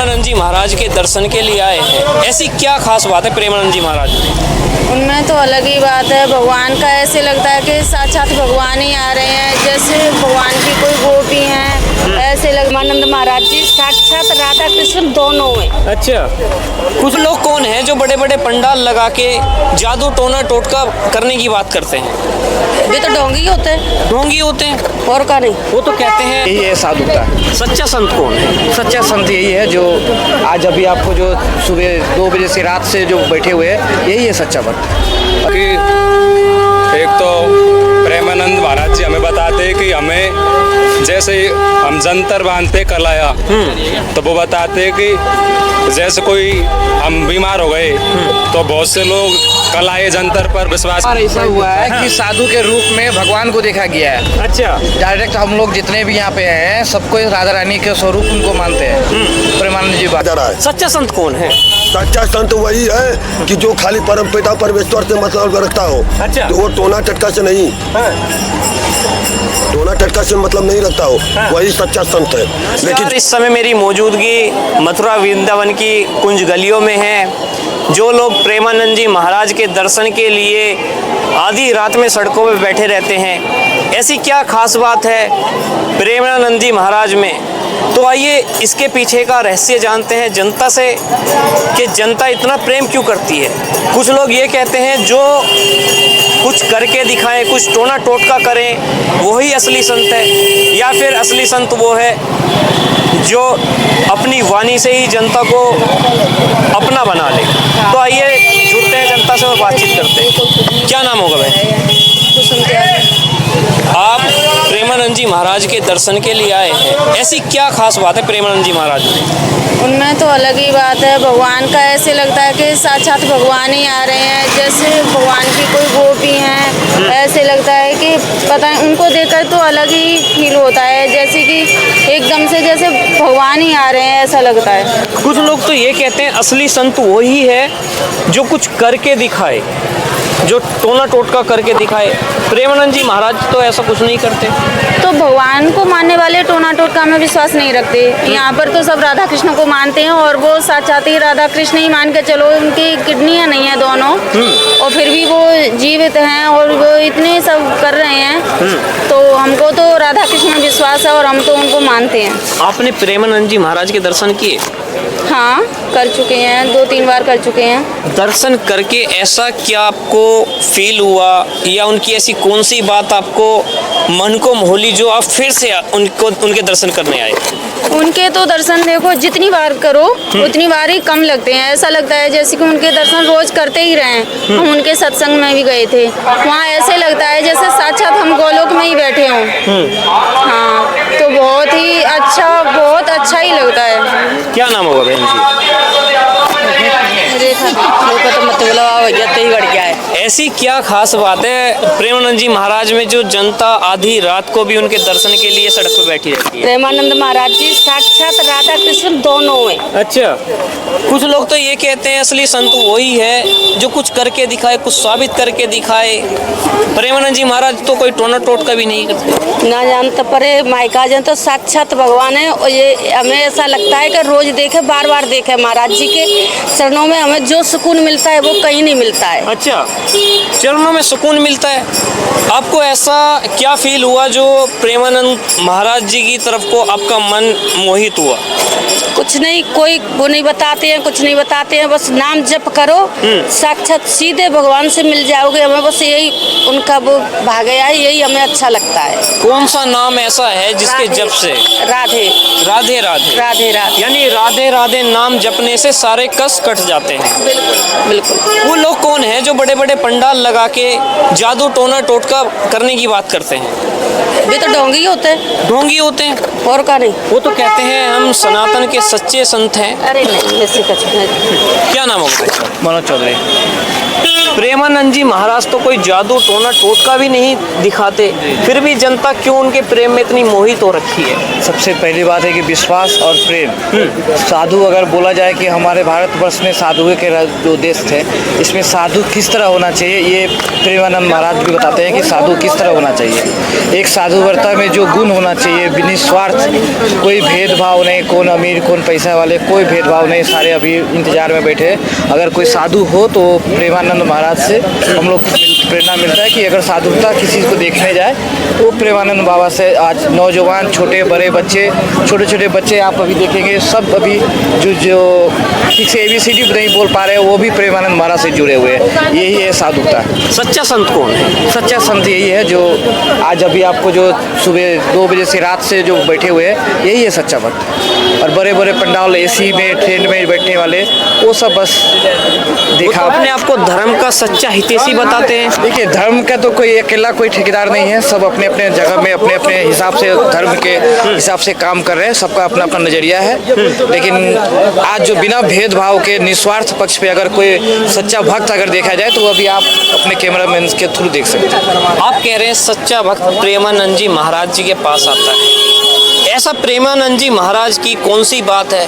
प्रेमानंद जी महाराज के दर्शन के लिए आए हैं। ऐसी क्या खास बात है प्रेमानंद जी महाराज में? उनमें तो अलग ही बात है। भगवान का ऐसे लगता है कि साक्षात भगवान ही आ रहे हैं, जैसे भगवान की कोई गोपी हैं, ऐसे लग। प्रेमानंद महाराज जी साक्षात राधा कृष्ण दोनों हैं। अच्छा, कुछ लोग कौन हैं जो बड़े बड़े पंडाल लगा के जादू टोना टोटका करने की बात करते हैं? वे तो ढोंगी होते हैं। ढोंगी होते हैं और का नहीं। वो तो कहते हैं यही है साधुता। सच्चा संत कौन है? सच्चा संत यही है जो आज अभी आपको जो सुबह 2 बजे से रात से जो बैठे हुए हैं, यही है सच्चा भक्त। कि एक तो प्रेमानंद महाराज जी हमें बताते हैं कि हमें जैसे हम जंतर बांधते कलाया, तो वो बताते हैं कि जैसे कोई हम बीमार हो गए तो बहुत से लोग कलाए जंतर पर विश्वास। ऐसा हुआ है कि साधु के रूप में भगवान को देखा गया है। अच्छा, डायरेक्ट हम लोग जितने भी यहाँ पे हैं सबको राधा रानी के स्वरूप उनको मानते हैं। प्रेमानंद जी बात रहा है। सच्चा संत कौन है? सच्चा संत वही है कि जो खाली परमपिता परमेश्वर से मतलब रखता हो। अच्छा। तो वो टोना टटका से नहीं, टोना टटका से मतलब नहीं रखता हो, वही सच्चा संत है। लेकिन इस समय मेरी मौजूदगी मथुरा वृंदावन की कुंज गलियों में है। जो लोग प्रेमानंद जी महाराज के दर्शन के लिए आधी रात में सड़कों पर बैठे रहते हैं, ऐसी क्या खास बात है प्रेमानंद जी महाराज में? तो आइए इसके पीछे का रहस्य जानते हैं जनता से कि जनता इतना प्रेम क्यों करती है। कुछ लोग ये कहते हैं जो कुछ करके दिखाएं, कुछ टोना टोटका करें, वही असली संत है, या फिर असली संत वो है जो अपनी वाणी से ही जनता को अपना बना ले। तो आइए जुड़ते हैं जनता से और बातचीत करते हैं। क्या नाम होगा भाई? आप प्रेमानंद जी महाराज के दर्शन के लिए आए हैं। ऐसी क्या खास बात है प्रेमानंद जी महाराज में? उनमें तो अलग ही बात है। भगवान का ऐसे लगता है कि साक्षात भगवान ही आ रहे हैं, जैसे भगवान की कोई गोपी हैं, ऐसे लगता है कि पता है उनको देखकर तो अलग ही फील होता है, जैसे कि एकदम से जैसे भगवान ही आ रहे हैं ऐसा लगता है। कुछ लोग तो ये कहते हैं असली संत वही है जो कुछ करके दिखाए, जो टोना टोटका करके दिखाए। प्रेमानंद जी महाराज तो ऐसा कुछ नहीं करते। तो भगवान को मानने वाले टोना टोटका में विश्वास नहीं रखते। यहाँ पर तो सब राधा कृष्ण को मानते हैं और वो साक्षात ही राधा कृष्ण ही मान के चलो। उनकी किडनियाँ नहीं है दोनों, और फिर भी वो जीवित हैं और वो इतने सब कर रहे हैं। तो हमको तो राधा कृष्ण में विश्वास है और हम तो उनको मानते हैं। आपने प्रेमानंद जी महाराज के दर्शन किए? हाँ, कर चुके हैं, 2-3 बार कर चुके हैं। दर्शन करके ऐसा क्या आपको फील हुआ, या उनकी ऐसी कौन सी बात आपको मन को मोहली जो आप फिर से उनके दर्शन करने आए? उनके तो दर्शन देखो जितनी बार करो उतनी बार ही कम लगते हैं। ऐसा लगता है जैसे कि उनके दर्शन रोज करते ही रहें। हम उनके सत्संग में भी गए थे, वहाँ ऐसे लगता है जैसे साक्षात हम गोलोक में ही बैठे हों। हाँ, तो बहुत ही अच्छा, बहुत अच्छा ही लगता है। क्या नाम होगा बहन जी? ऐसी क्या खास बात है प्रेमानंद जी महाराज में जो जनता आधी रात को भी उनके दर्शन के लिए सड़क पर बैठी रहती है? प्रेमानंद महाराज जी साक्षात राधा कृष्ण दोनों हैं। अच्छा, कुछ लोग तो ये कहते हैं असली संत वही है जो कुछ करके दिखाए, कुछ साबित करके दिखाए। प्रेमानंद जी महाराज तो कोई टोना टोटका भी नहीं करते। ना जानते परे मायका जन तो साक्षात भगवान है। और ये हमें ऐसा लगता है कि रोज देखे, बार बार देखे। महाराज जी के चरणों में हमें जो सुकून मिलता है वो कहीं नहीं मिलता है। अच्छा, चरणों में सुकून मिलता है। आपको ऐसा क्या फील हुआ जो प्रेमानंद महाराज जी की तरफ को आपका मन मोहित हुआ? कुछ नहीं, कोई वो नहीं बताते हैं, कुछ नहीं बताते हैं, बस नाम जप करो, साक्षात सीधे भगवान से मिल जाओगे। हमें बस यही उनका वो भाग्य है, यही हमें अच्छा लगता है। कौन सा नाम ऐसा है जिसके जप से? राधे राधे राधे राधे राधे, यानी राधे राधे नाम जपने से सारे कष्ट कट जाते हैं। बिल्कुल बिल्कुल। वो लोग कौन हैं जो बड़े बड़े पंडाल लगा के जादू टोना टोटका करने की बात करते हैं? वे तो ढोंगी होते हैं। ढोंगी होते हैं और का नहीं। वो तो कहते हैं हम सनातन के सच्चे संत हैं। अरे नहीं, ऐसे कुछ नहीं। क्या नाम होगा? मनोज चौधरी। प्रेमानंद जी महाराज तो कोई जादू टोना टोटका भी नहीं दिखाते, फिर भी जनता क्यों उनके प्रेम में इतनी मोहित हो रखी है? सबसे पहली बात है कि विश्वास और प्रेम। साधु अगर बोला जाए कि हमारे भारतवर्ष में साधु के जो देश थे, इसमें साधु किस तरह होना चाहिए ये प्रेमानंद महाराज भी बताते हैं कि साधु किस तरह होना चाहिए। एक साधुवर्ता में जो गुण होना चाहिए, निस्वार्थ, कोई भेदभाव नहीं, कौन अमीर कौन पैसा वाले, कोई भेदभाव नहीं, सारे अभी इंतजार में बैठे। अगर कोई साधु हो तो प्रेमानंद महाराज से हम लोग को प्रेरणा मिलता है कि अगर साधुता किसी को देखने जाए तो प्रेमानंद बाबा से। आज नौजवान, छोटे बड़े बच्चे, छोटे छोटे बच्चे आप अभी देखेंगे, सब अभी जो ठीक से ABCD नहीं बोल पा रहे हैं, वो भी प्रेमानंद महाराज से जुड़े हुए हैं। यही है साधुता। सच्चा संत कौन है? सच्चा संत यही है जो आज अभी आपको जो सुबह 2 बजे से रात से जो बैठे हुए हैं, यही है सच्चा भक्त। और बड़े बड़े पंडाल, AC में, ट्रेन में बैठने वाले, वो सब बस देखा। अपने आप को धर्म का सच्चा हितैषी बताते हैं। देखिए, धर्म का तो कोई अकेला कोई ठेकेदार नहीं है, सब अपने अपने जगह में अपने अपने हिसाब से धर्म के हिसाब से काम कर रहे हैं, सबका अपना अपना नजरिया है। लेकिन आज जो बिना भेदभाव के निस्वार्थ पक्ष पे अगर कोई सच्चा भक्त अगर देखा जाए तो अभी आप अपने कैमरामैन के थ्रू देख सकते हैं। आप कह रहे हैं सच्चा भक्त प्रेमानंद जी महाराज जी के पास आता है। ऐसा प्रेमानंद जी महाराज की कौन सी बात है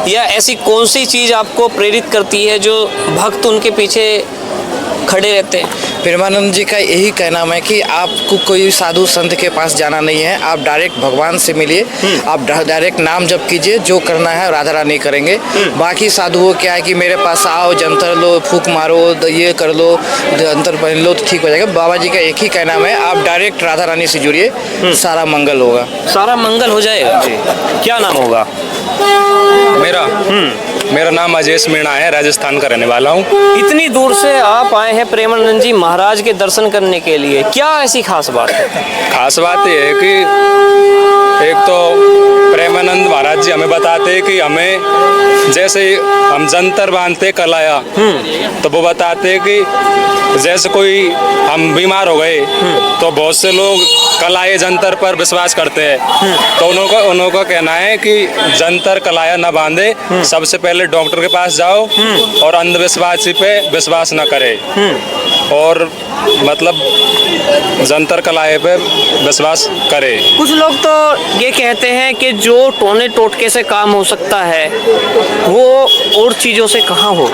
या ऐसी कौन सी चीज़ आपको प्रेरित करती है जो भक्त उनके पीछे खड़े रहते हैं? प्रेमानंद जी का यही कहना है कि आपको कोई साधु संत के पास जाना नहीं है, आप डायरेक्ट भगवान से मिलिए, आप डायरेक्ट नाम जप कीजिए, जो करना है राधा रानी करेंगे। बाकी साधुओं क्या है कि मेरे पास आओ, जंतर लो, फूक मारो, ये कर लो, जंतर पहन लो तो ठीक हो जाएगा। बाबा जी का एक ही कहना है, आप डायरेक्ट राधा रानी से जुड़िए, सारा मंगल होगा। सारा मंगल हो जाएगा जी। क्या नाम होगा? मेरा नाम अजेश मीणा है, राजस्थान का रहने वाला हूँ। इतनी दूर से आप आए हैं प्रेमानंद जी महाराज के दर्शन करने के लिए, क्या ऐसी खास बात है? खास बात यह है कि एक तो प्रेमानंद महाराज जी हमें बताते हैं कि हमें जैसे हम जंतर बांधते कलाया, तो वो बताते हैं कि जैसे कोई हम बीमार हो गए तो बहुत से लोग कलाए जंतर पर विश्वास करते हैं, तो उनका कहना है कि जंतर कलाया न बांधे, सबसे पहले डॉक्टर के पास जाओ और अंधविश्वासी पे विश्वास न करे, और मतलब जंतर कलाए पे विश्वास करे। कुछ लोग तो ये कहते हैं कि जो टोने टोटके से काम हो सकता है वो और चीज़ों से कहाँ हो?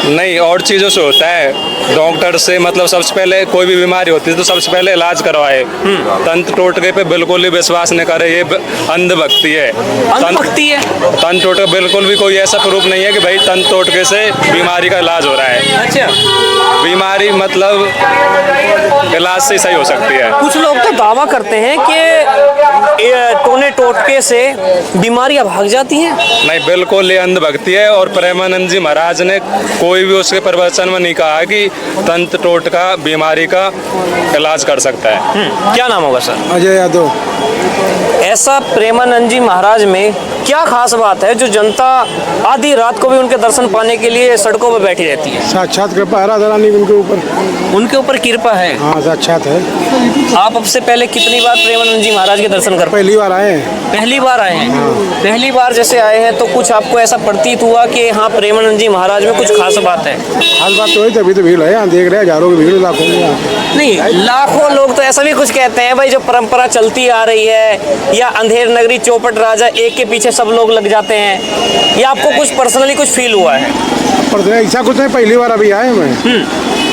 नहीं, और चीज़ों से होता है। डॉक्टर से मतलब सबसे पहले कोई भी बीमारी होती है तो सबसे पहले इलाज करवाए। तंत्र टोटके पे बिल्कुल भी विश्वास न करे, ये अंधभक्ति है। अंधभक्ति है? तंत्र टोटके बिल्कुल भी कोई ऐसा प्रूफ नहीं है कि भाई तंत्र टोटके से बीमारी का इलाज हो रहा है। अच्छा, बीमारी मतलब इलाज से सही हो सकती है। कुछ लोग तो दावा करते हैं कि ये टोने टोटके से बीमारियां भाग जाती हैं। नहीं, बिल्कुल ये अंधभक्ति है, और प्रेमानंद जी महाराज ने कोई भी उसके प्रवचन में नहीं कहा कि तंत्र टोटका बीमारी का इलाज कर सकता है। क्या नाम होगा सर? अजय यादव। ऐसा प्रेमानंद जी महाराज में क्या खास बात है जो जनता आधी रात को भी उनके दर्शन पाने के लिए सड़कों पर बैठी रहती है? साक्षात कृपा है राधा रानी की उनके ऊपर कृपा है। हाँ, साक्षात है। आप अब से पहले कितनी बार प्रेमानंद जी महाराज के दर्शन कर? पहली बार आए हैं। पहली बार आए हैं। पहली बार जैसे आए हैं तो कुछ आपको ऐसा प्रतीत हुआ कि हाँ प्रेमानंद जी महाराज में कुछ खास बात है? खास बात तो है, तभी तो भीड़ है, यहाँ देख रहे हैं हजारों की भीड़, लाखों की यहाँ। नहीं, लाखों लोग तो ऐसा भी कुछ कहते हैं भाई, जो परंपरा चलती आ रही है या अंधेर नगरी चौपट राजा एक के पीछे सब लोग लग जाते हैं, या आपको कुछ पर्सनली कुछ फील हुआ है? पर ऐसा कुछ नहीं, पहली बार अभी आए मैं।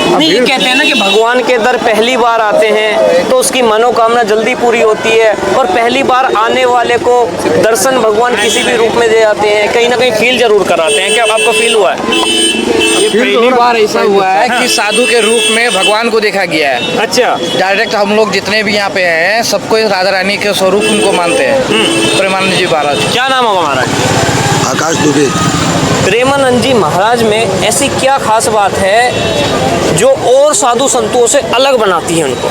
नहीं, ये कहते हैं ना कि भगवान के दर पहली बार आते हैं तो उसकी मनोकामना जल्दी पूरी होती है, और पहली बार आने वाले को दर्शन भगवान किसी भी रूप में दे जाते हैं, कहीं ना कहीं फील जरूर कराते हैं। क्या आपको फील हुआ है? पहली बार ऐसा हुआ है कि साधु के रूप में भगवान को देखा गया है। अच्छा, डायरेक्ट हम लोग जितने भी यहाँ पे हैं सबको राधा रानी के स्वरूप उनको मानते हैं। प्रेमानंद जी महाराज। क्या नाम होगा महाराज? आकाश दुबे। प्रेमानंद जी महाराज में ऐसी क्या खास बात है जो और साधु संतों से अलग बनाती है उनको?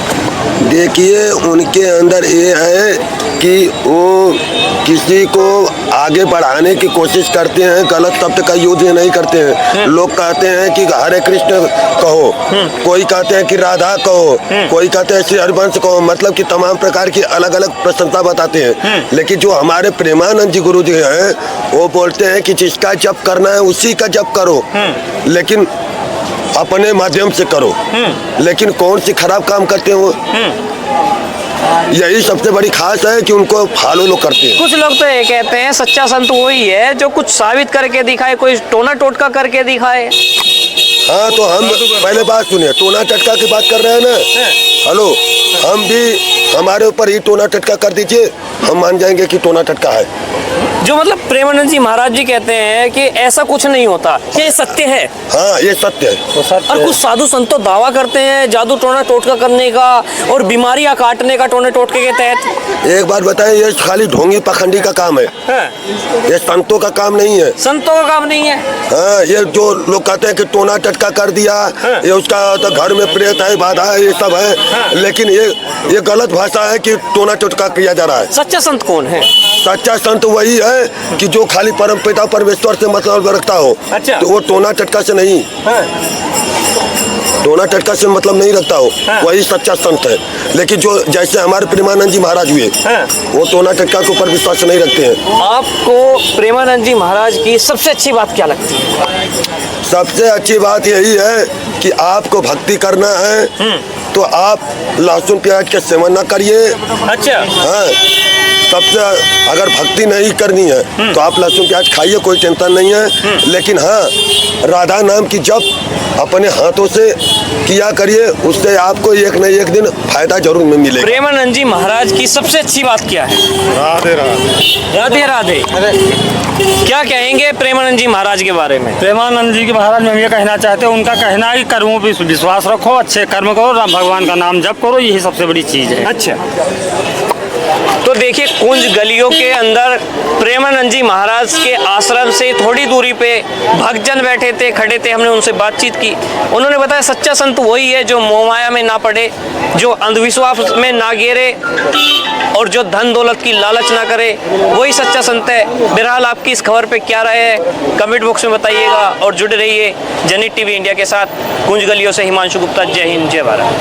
देखिए, उनके अंदर ये है कि वो किसी को आगे बढ़ाने की कोशिश करते हैं, गलत शब्द का यूज नहीं करते हैं। लोग कहते हैं कि हरे कृष्ण कहो, कोई कहते हैं कि राधा कहो, कोई कहते हैं श्री हरिवंश कहो, मतलब कि तमाम प्रकार की अलग अलग प्रशंसा बताते हैं। लेकिन जो हमारे प्रेमानंद जी गुरु जी हैं वो बोलते हैं कि जिसका जप करना है उसी का जप करो, लेकिन अपने माध्यम से करो। लेकिन कौन सी खराब काम करते हैं वो, यही सबसे बड़ी खास है कि उनको फॉलो लोग करते हैं। कुछ लोग तो ये कहते हैं सच्चा संत वही है जो कुछ साबित करके दिखाए, कोई टोना टोटका करके दिखाए। हाँ, तो हम पहले बात सुनिए, टोना टटका की बात कर रहे हैं ना, हेलो, हम भी हमारे ऊपर ही टोना टटका कर दीजिए, हम मान जाएंगे कि टोना टटका है। जो मतलब प्रेमानंद जी महाराज जी कहते हैं कि ऐसा कुछ नहीं होता, ये सत्य है? हाँ, ये सत्य है। और कुछ साधु संत तो दावा करते हैं जादू टोना टोटका करने का और बीमारियां काटने का टोने टोटके के तहत। एक बात बताएं, ये खाली ढोंगी पखंडी का काम है, ये संतों का काम नहीं है। संतों का काम नहीं है। हाँ, ये जो लोग कहते हैं कि टोना टटका कर दिया, ये उसका तो घर में प्रेत है, बाधा है, ये सब है, लेकिन ये गलत भाषा है कि टोना टटका किया जा रहा है। सच्चा संत कौन है? सच्चा संत वही है कि जो खाली परम पिता परमेश्वर से मतलब रखता हो। अच्छा। तो वो टोना टटका से नहीं, टोना टटका से मतलब नहीं रखता हो, वही सच्चा संत है। लेकिन जो जैसे हमारे प्रेमानंद जी महाराज हुए, वो टोना टटका के ऊपर विश्वास नहीं रखते हैं। आपको प्रेमानंद जी महाराज की सबसे अच्छी बात क्या लगती है? सबसे अच्छी बात यही है कि आपको भक्ति करना है तो आप लहसुन प्याज के सेवन न करिए। अच्छा। हाँ, सबसे अगर भक्ति नहीं करनी है तो आप लहसुन प्याज खाइए, कोई टेंशन नहीं है। लेकिन हाँ, राधा नाम की जप अपने हाथों से किया करिए, उससे आपको एक न एक दिन फायदा जरूर मिलेगा। प्रेमानंद जी महाराज की सबसे अच्छी बात क्या है? राधे राधे। राधे राधे। क्या कहेंगे प्रेमानंद जी महाराज के बारे में? प्रेमानंद जी के महाराज में हम ये कहना चाहते हैं, उनका कहना है कि कर्मों पर विश्वास रखो, अच्छे कर्म करो, राम भगवान का नाम जप करो, यही सबसे बड़ी चीज़ है। अच्छा। तो देखिए, कुंज गलियों के अंदर प्रेमानंद जी महाराज के आश्रम से थोड़ी दूरी पे भक्तजन बैठे थे, खड़े थे, हमने उनसे बातचीत की। उन्होंने बताया सच्चा संत वही है जो मोहमाया में ना पड़े, जो अंधविश्वास में ना गिरे और जो धन दौलत की लालच ना करे, वही सच्चा संत है। बहरहाल आपकी इस खबर पे क्या राय है कमेंट बॉक्स में बताइएगा और जुड़े रहिए जनहित टीवी इंडिया के साथ। कुंज गलियों से हिमांशु गुप्ता, जय हिंद, जय भारत।